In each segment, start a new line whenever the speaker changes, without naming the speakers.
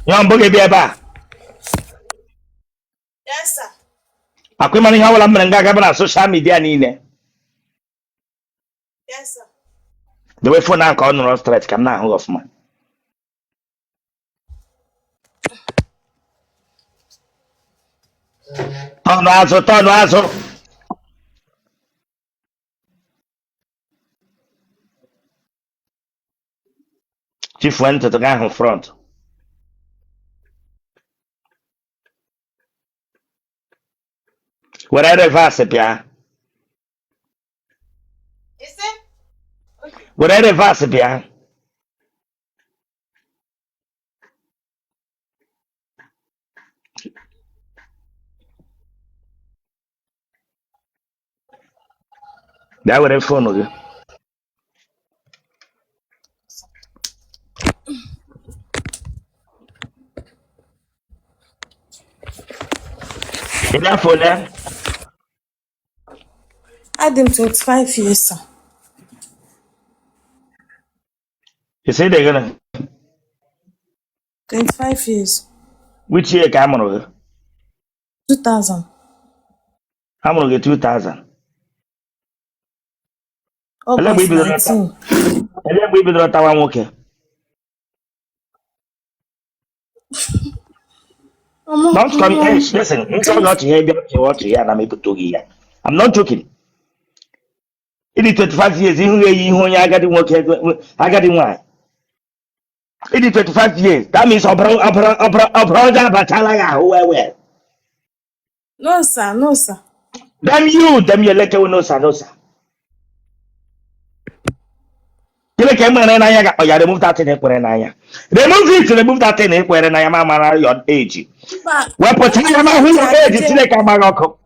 Yon boge be ba.
Yes, sir.
Akwai mani hawala mrenga ga na social media ni ne.
Yes, sir.
The way phone anka on no straight kam na ho of man. Tonu azo. Chief went to the guy in front. What I reverse pia?
Is it?
What I reverse pia? That would have phone again. Is that phone there?
I did 25 years, sir.
You say they're gonna
25 years.
which year come on?
2000.
I'm gonna get 2000.
August 19.
And then we be the one okay. Don't come here. Listen, I'm not here. And I'm able to hear. I'm not joking. It is 25 years. I got it one. It is 25 years. That means Abra Batalaga, where.
No, sir. No, sir.
Damn your letter will no, sir, no, sir. You came and I got, oh, yeah, remove that in a Remove it to remove that in a and I am your age. Well, but I am age, it's like a Morocco.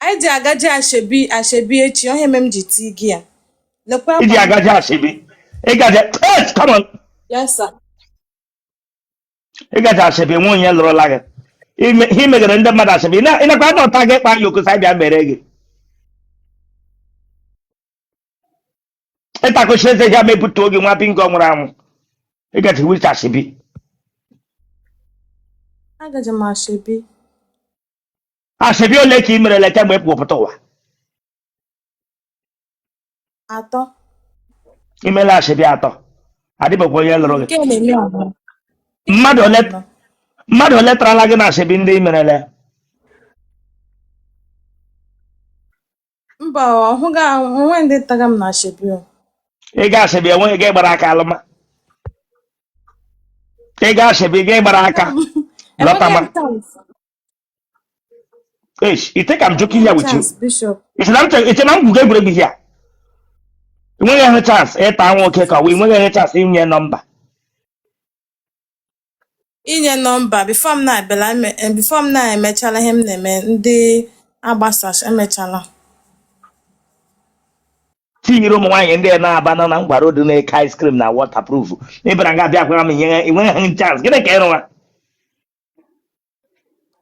I should be a chion MGT gear. The
If you got Jashibi, it got it. Come on.
Yes, sir.
It got Jashibi 1 yellow like he made it in the Madashabi. In a grand target by you because I am very. If I could say they have me put to you, my ping gone around. It got which Jashibi.
I got a mashabi.
I should be like him and let him whip Wapatoa.
I thought.
Email should be out. I didn't go yellow.
Get me on.
Mother letter Lagana should be in the email.
But who got when did Tagam Nashabi?
It got to be a way again, Baraka. It got to be gay Baraka. Lotama. Ish, you think I'm joking here with you?
Bishop.
It's an Google here. We have a chance. A time will take we will get a chance in your number.
In your number before night, and before night, I met him name the Abbasas and Metala.
See room wine in there now, banana and borrow the ice cream now, waterproof. Maybe I got back here in chance. Get a camera.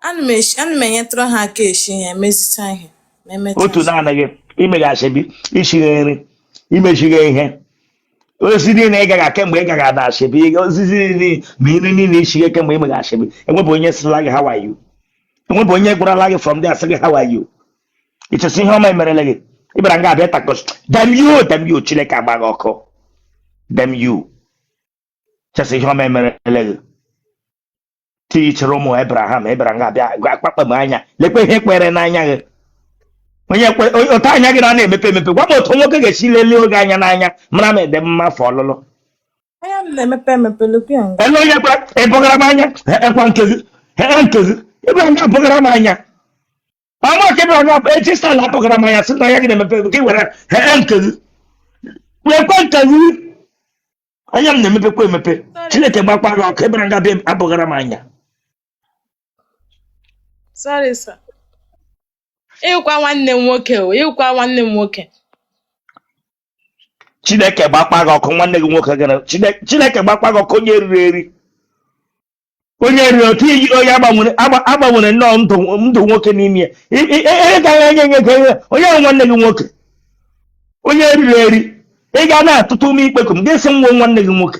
Animation throw her case and Mrs. Time.
Go to none again. Image should be issuing image again. Osidi na ega ka mgbe ega na shebi osidi ni shi ka mgbe ega shebi enwe bo onye sila gị how are you enwe bo onye gwara gị from there say how are you it is ihe ọma mere gị ibara nga abịa takos damn you Chineke agba gị ọkụ damn you just ihe ọma mere gị teacher ụmụ Abraham ibara nga abịa akpakpa m anya lekwe ihe kwere n'anya gị onye kwe otu anya gị na-emepe gwa m otu nwoke ga-esi lelee oge anya n'anya mara m ede mma afọ ọlụlụ
I am the mepe looking.
ele onye kwa ebogara m anya ekwa nkezi ebe nga abogara m anya ọnwa ka ebe ọnwa echi stala abogara m anya sị na anya gị na-emepe gị were nkezi wekwa nkezi anya m na-emepekwa emepe Chineke gbakwa gị ọkụ ebe nga bịa abogara m anya.
Sorry, sir. Ịkwa nwanne m nwoke.
Chineke gbakwa gị ọkụ nwanne gị nwoke gara Chineke gbakwa gị ọkụ onye riri eri otu iyi onye agbanwere nnọọ ndụ nwoke n'ime ya gaghị enye onye ahụ nwanne gị nwoke onye riri eri ị ga na-atụtụ ume ikpekum gị sị nwa nwanne gị nwoke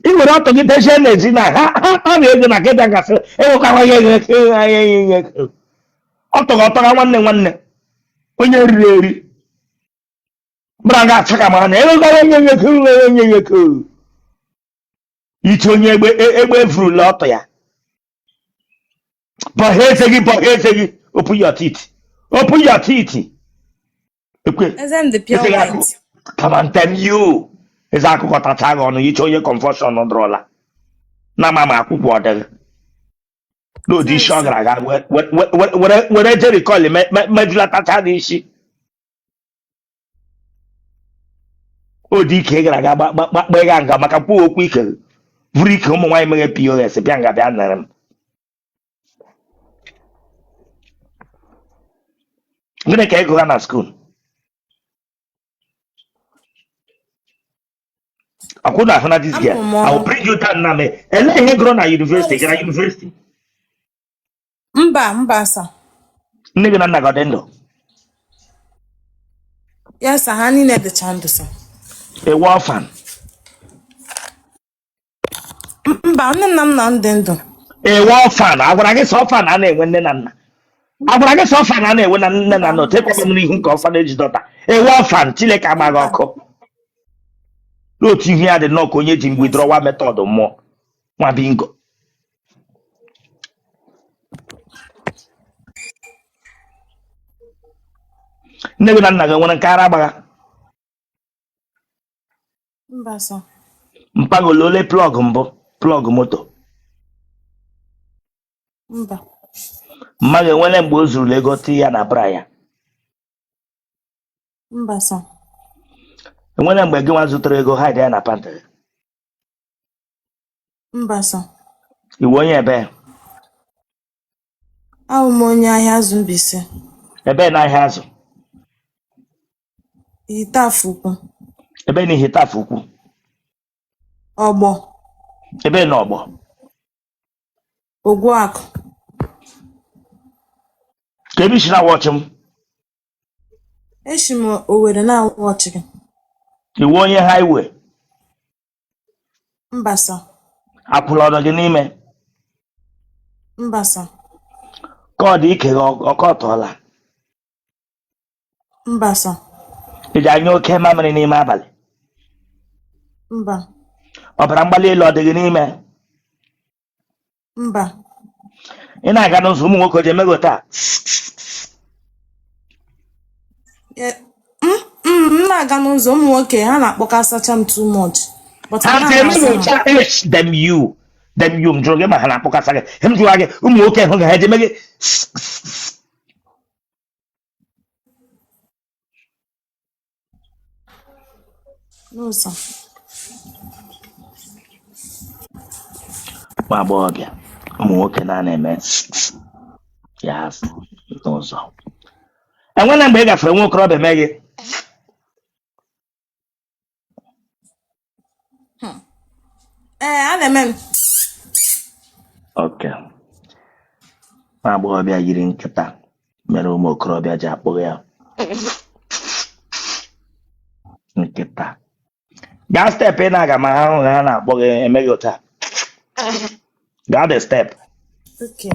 ị nwere ọtọ gị techie n'ezi na ha na-ego na kịta gasị enwekwa ihe ọtọga nwanne onye riri eri bụra ga-acha ka ma na enwekwa onye nyeko iche onye egbe evurula ọtọ ya bọha eze gị open your teeth ekwe
Eze m dị pure
eze
white.
gị come on tell you eze akụkọ tacha gị ọnụ iche onye confusion dụrụla na ama ma akwụkwọ ọdịghị n'ụdị isi ọ gara aga were jerikọl mejulatacha n'isi ụdị ike gara aga gbakpega nga maka kwuo okwu ike bụrụ ike ụmụ nwaanyị meghe POS bịa nga bịa nere m gịnị ka ego ha na skuul akwụ na ahụ na dis girl I will bring you down na me ele ihe gụrụ na university gara university
Mba, sir.
nne gị na nna gị ọ dị ndụ
Yes, sir. Ha niile dịcha ndụ, sir.
ewe ọfan
Mba, nne nna m na ndị ndụ.
ewe ọfan agwara gị sọ ọfan a na-enwe nne na nna agwara gị sọ ọfan a na-enwe na nne na nna tekwa m n'ihu nke ọfan eji dọta ewe ọfan Chineke agbaghị ọkụ n'otu ihe ya dị nnọọ ka onye ji withdrawal method mmụọ nwa bingo nne gị na nna gị nwere nke ara agbagha
Mba, sir.
mpagolo ole plọg mbụ plọg moto
Mba.
mma gị enwere mgbe o zuru ego tii ya na bra ya
Mba, sir.
enwere mgbe gị nwa zụtara ego hide ya na pantị gị
Mba, sir.
iwu onye ebe
Abụ m onye ahịa azụ Mbaise.
ebe n'ahịa azụ
Itafụ ukwu.
ebe n'ihi tafụ ukwu
Ọgbọ.
ebe n'ọgbọ
Ogwuakụ.
ka ebe isi na wọchị m
Eshi m Owerri na-awụ ọchị gị.
iwu onye highway
Mba, sir.
akwụla ọnụ gị n'ime
Mba, sir.
ka ọ dị ike gị ọkọ tọọla
Mba, sir.
iji anya oke mamịrị n'ime abalị
Mba.
ọbara mgbali elu ọ dị gị n'ime
Mba.
ị na-aga n'ụzọ ụmụ nwoke ji emego taa
M na-aga n'ụzọ ụmụ nwoke ha na-akpọkasacha m too much. But
ha
ha
ji
na-asa
emego
ha.
taa dem you m jụrụ gị ma ha na-akpọkasa gị m jụrụ gị ụmụ nwoke hụ gị ha ji eme gị
No, sir.
nwa agbọghọbịa ụmụ nwoke na-eme ya asị n'ụzọ enwere mgbe ị gafere nwa okorobịa mee gị
A na-eme m.
oke nwa agbọghọbịa yiri nkịta mere ụmụ okorobịa ji akpọ ya nkịta gaa steepụ ị na-aga ma ha hụ ha na-akpọ gị emeghị otu a gaa the step
Okay.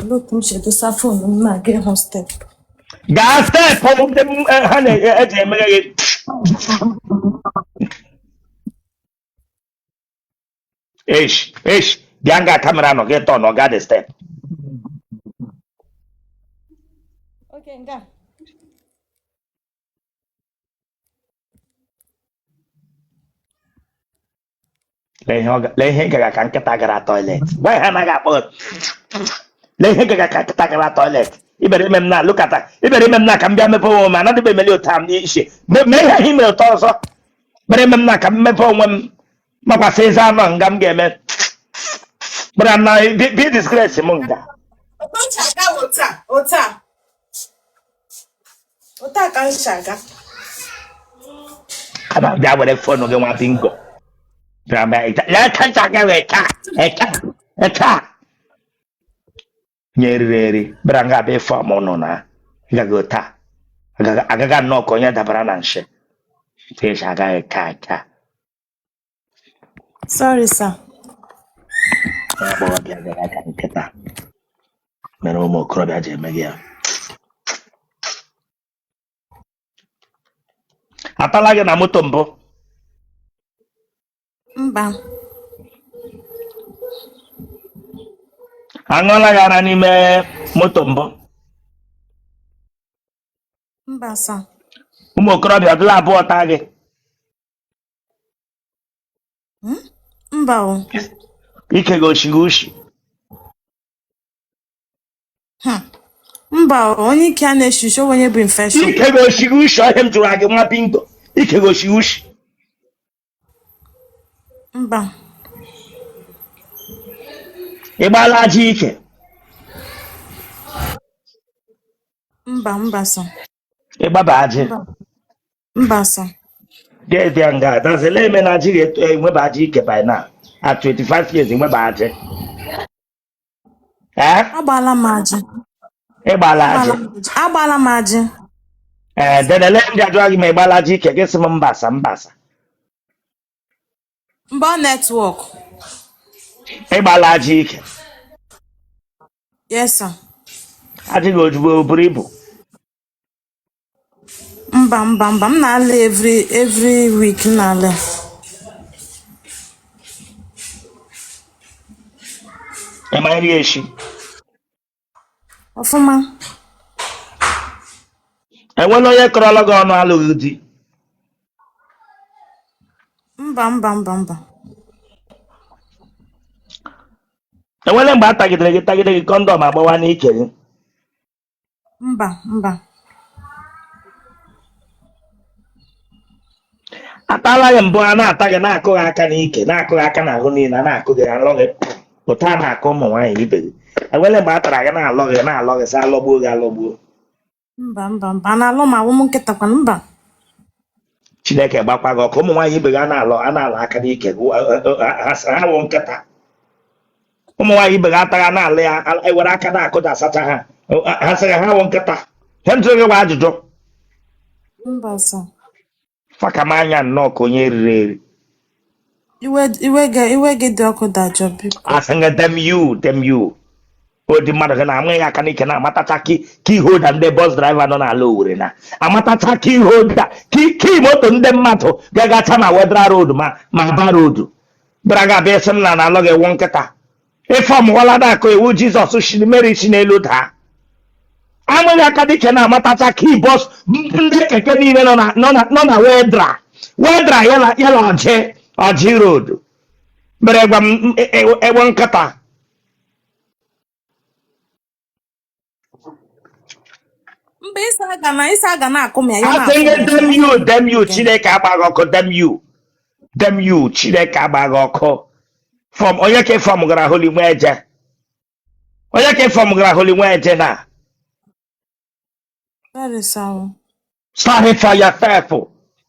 Look, m si edosa fonu m na-aga ịhụ step.
gaa steepụ ndị ha na-eji emeghe gị bịa nga kamera nọ gị tọ nọ gaa the step
Okay, nga.
lee ihe gaga ka nkịta gara toilet gwa ha anaghị akpọ lee ihe gaga ka nkịta gara toilet ibere ime m na lụkata ibere ime m na ka m bịa mepe onwe m anadịbe emeli otu a m n'isi mee ihe ihe mere ụtọ ọzọ bere ime m na ka m mepe onwe m makwasị eze anọ nga m ga-eme gbara na bi disgrace m nga
Ota ka m si aga.
a na-abịa were fonu gị nwa bingo nye eriri eri bịara nga abịa ife ọmụ nọ na agaghị taa agaghị nnọọ ka onye dabara na nshi agaghị ka
Sorry, sir.
agbọghọbịa gara aka nkịta mere ụmụ okorobịa ji eme gị ya. Atala gị na moto mbụ?
Mba.
Aṅụọla gị ara n'ime moto mbụ?
Mba, sir.
Ụmụ okorobịa ọdịla abụọ taa gị?
Mba o.
Ike gị oshi gị ushi?
Mba o, onye ike a na-eshishi onye bụ infection.
Ike gị oshi gị ushi ọhịa m jụrụ gị nwa bingo. Ike gị oshi gị ushi?
Mba.
Ị gbaala aja ike?
Mba, sir.
Ị gbaba aja?
Mba, sir.
Get there, guy. That's a layman. I did it by now. At 25 years, in my badge.
Agbala m aja.
A balaji.
Agbala m aja.
Then a lady drag me balaji, get some mbasa.
Mba network.
A balaji.
Yes, sir.
I think go to Bribu.
Mba. M na-ala every week na-ala.
Am I really?
Ọfụma.
Enwere onye kọrọla gị ọnụ alụghị di?
Mba.
Enwere mgbe a tagidere gị kọndọm agbawa n'ike gị?
Mba.
Atala gị mbụ a na-ata gị na-akụ gị aka n'ike, na-akụ gị aka n'ahụ niile, na-akụ gị alọ gị ụta na-akụ ụmụ nwaanyị ibe gị. Enwere mgbe a tara gị na-alọ gị sị alọgbuo gị alọgbuo?
Mba. A na-alụ ma ụmụ nkịta kwanụ mba.
Chineke gbakwa gị ọkụ, ụmụ nwaanyị ibe gị a na-alọ aka n'ike ha wụ nkịta. Ụmụ nwaanyị ibe gị ataghị na-alụ ya ewere aka na-akụja asacha ha ha sịrị ha wụ nkịta. He ntụrụ gị gwa ajụjụ.
Mba, sir.
Faka m anya nnọọ ka onye riri eri.
Iwe gị dị ọkụ dajọ biko.
Asị gị dem you. Odi mmadụ gị na-amụ ya aka n'ike na-amatacha ki holda ndị bọs draiva nọ n'ala Owerri na amatacha ki holda ki moto ndị mmadụ ga-agacha na Wedra road ma Aba road bịara ga abịa sị m na alọ gị wụ nkịta. Ife ọmụwala na-akụ iwu Jizọs shiri Meri si n'elu daa. Amụghị aka dike na-amatacha ki bọs ndị keke niile nọ na Wedra yala ọjị road mere gwa m ewe nkịta.
Mba ịsa aga na-akụ m ya ya
Asị dem you Chineke agbaghị ọkụ dem you Chineke agbaghị ọkụ. From onye ka fọm gara Holy Nweje. Onye ka fọm gara Holy Nweje na. Sorry for yourself.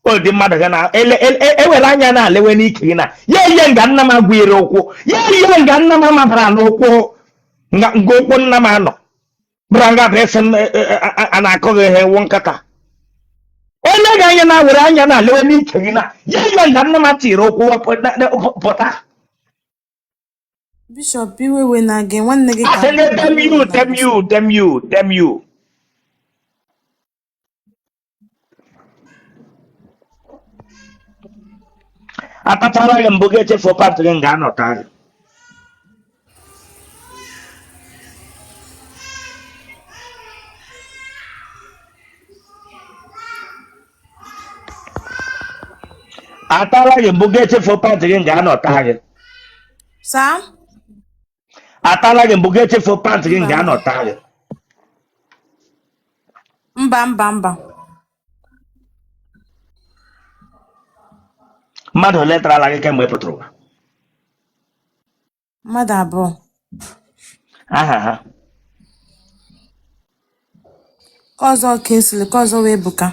Odi mmadụ gị na ewere anya na-alewe n'ike gị na ya ihe nga nna m agwụnyere ụkwụ ya ihe nga nna m amabara n'ụkwụ nga ụkwụ nna m anọ bụra nga bụ esi a na-akụ gị ihe wụ nkata. Onye ga-anya na-were anya na-alewe n'ike gị na ya ihe nga nna m atiri ụkwụ pụta.
Bishop iwewe na gị nwanne gị
ka dem you. Atachara gị mbụ ga-echefu pantị gị ga-anọta gị. Atala gị mbụ ga-echefu pantị gị ga-anọta gị.
Saa?
Atala gị mbụ ga-echefu pantị gị ga-anọta gị.
Mba.
Mmadụ ole tarala gị kemgbe ị pụtara ụwa?
Mmadụ abụọ.
Aha ha?
Kọzọ Kingsley, kọzọ wee Ebuka.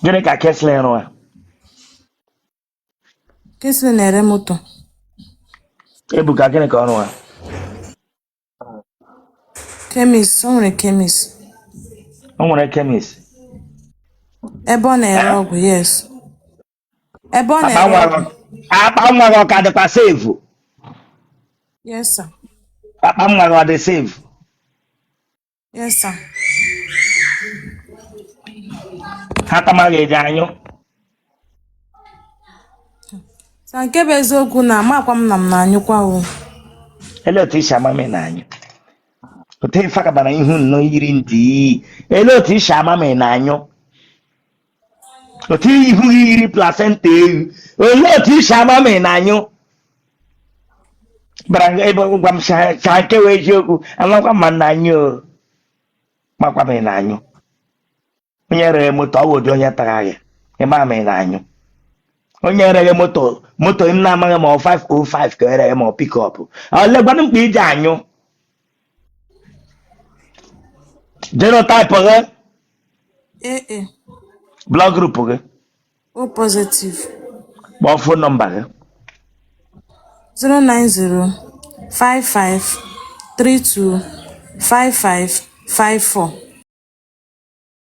Gịnị ka Kingsley rụwa?
Kingsley na-ere moto.
Ebuka gịnị ka ọ rụwa?
Kemis, o nwere kemis.
O nwere kemis.
Ebe ọ na-ere ọgwụ, yes. Ebe ọ na-ere ọgwụ.
akpa nwa gị ọ ka dịkwa sevu?
Yes, sir.
akpa nwa gị ọ dị sevu?
Yes, sir.
ha kama ga-eji anyụ.
Sa nke bụ eziokwu na amakwa m na m na-anyụkwa o.
Ele otu isi ama m na-anyụ? Otu ife akabara ihu nnọọ yiri ndị. Ele otu isi ama m na-anyụ? Otu ihu gị yiri placenta ewu. Ele otu isi ama m na-anyụ? Bara ebe gwa m ka nke wee eziokwu amakwa m na-anyụ o. Makwa m na-anyụ. Onye rere moto ọ bụ ụdị onye tara gị ịma m na-anyụ. Onye rere moto m na-amaghị ma ọ 505 ka ere ma ọ pikọp. Olegwanụ mkpa iji anyụ? Genotype gị?
AA.
Blood group gị?
O positive.
Kpọọ phone nọmba gị.
090 55 32 55 54.